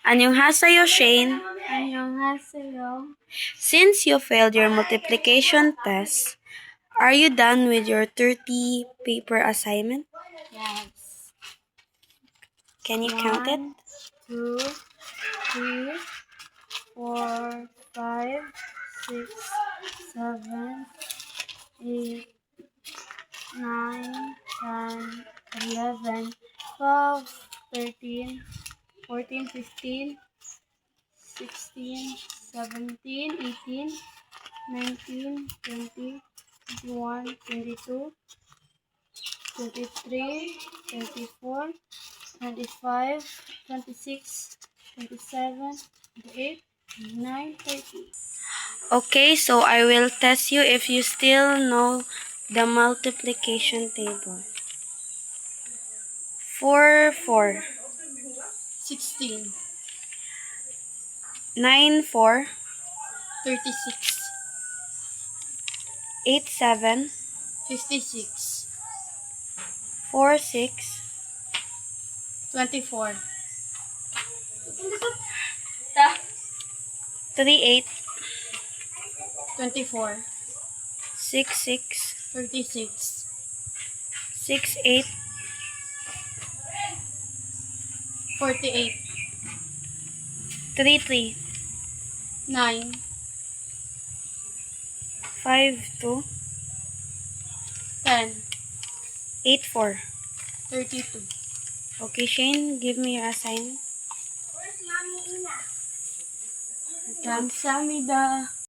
Annyeonghaseyo, Shane. 안녕하세요. Since you failed your multiplication test, are you done with your 30 paper assignment? Yes. Can you count it? 1, 2, 3, 4, 5, 6, 7, 8, 9, 10, 11, 12, 13, 14, 15, 16, 17, 18, 19, 20, 21, 22, 23, 24, 25, 26, 27, 28, 29, 30. Okay, so I will test you if you still know the multiplication table. 4, 4. 16, 9, 4. 36, 8, 7. 56, 4, 6. 24, 3, 8. 24, 6, 6. 36, 6, 8. 48, 3, 3. 9, 5, 2. 10, 8, 4. 32. Okay, Shane, give me your assignment. 감사합니다.